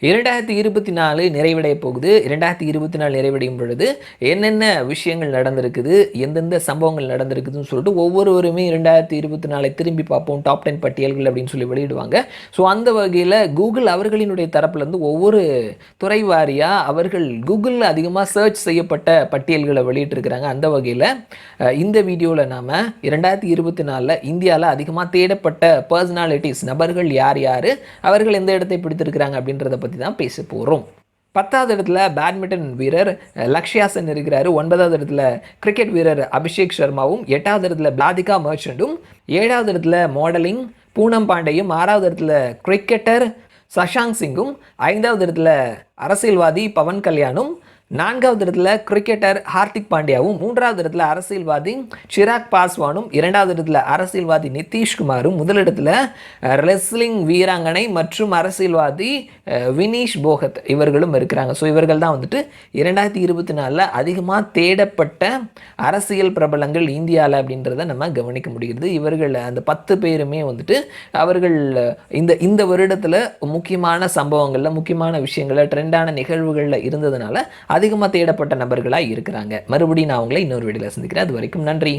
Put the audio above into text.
2024 நிறைவடைய போகுது. 2024 நிறைவடையும் பொழுது என்னென்ன விஷயங்கள் நடந்திருக்குது, எந்தெந்த சம்பவங்கள் நடந்திருக்குதுன்னு சொல்லிட்டு ஒவ்வொருவருமே 2024 திரும்பி பார்ப்போம் டாப் 10 பட்டியல்கள் அப்படின்னு சொல்லி வெளியிடுவாங்க. ஸோ அந்த வகையில் கூகுள் அவர்களினுடைய தரப்புலேருந்து ஒவ்வொரு துறை வாரியாக அவர்கள் கூகுளில் அதிகமாக சர்ச் செய்யப்பட்ட பட்டியல்களை வெளியிட்டிருக்கிறாங்க. அந்த வகையில் இந்த வீடியோவில் நாம் 2024 இந்தியாவில் அதிகமாக தேடப்பட்ட பர்சனாலிட்டிஸ் நபர்கள் யார் யார், அவர்கள் எந்த இடத்தை பிடித்திருக்கிறாங்க அப்படின்றத பற்றி தான் பேச போகிறோம். 10வது இடத்துல பேட்மிண்டன் வீரர் லக்ஷ்யா சென் இருக்கிறாரு. 9வது இடத்துல கிரிக்கெட் வீரர் அபிஷேக் சர்மாவும், 8வது இடத்துல பிளாதிகா மர்ச்சண்டும், 7வது இடத்துல மாடலிங் பூனம் பாண்டேயும், 6வது இடத்துல கிரிக்கெட்டர் சஷாங்க் சிங்கும், 5வது இடத்துல அரசியல்வாதி பவன் கல்யாணும், 4வது இடத்துல கிரிக்கெட்டர் ஹார்திக் பாண்டியாவும், 3வது இடத்துல அரசியல்வாதி சிராக் பாஸ்வானும், 2வது இடத்துல அரசியல்வாதி நிதிஷ்குமாரும், முதலிடத்துல ரெஸ்லிங் வீராங்கனை மற்றும் அரசியல்வாதி வினீஷ் போகத் இவர்களும் இருக்கிறாங்க. ஸோ இவர்கள் தான் வந்துட்டு 2024 அதிகமாக தேடப்பட்ட அரசியல் பிரபலங்கள் இந்தியாவில் அப்படின்றத நம்ம கவனிக்க முடிகிறது. இவர்கள் அந்த 10 பேருமே வந்துட்டு அவர்கள் இந்த வருடத்தில் முக்கியமான சம்பவங்களில் முக்கியமான விஷயங்களில் ட்ரெண்டான நிகழ்வுகளில் இருந்ததுனால அதிகமாக தேடப்பட்ட நபர்களாக இருக்கிறாங்க. மறுபடியும் நான் உங்களை இன்னொரு வீடியோவில் சந்திக்கிறேன். அது வரைக்கும் நன்றி.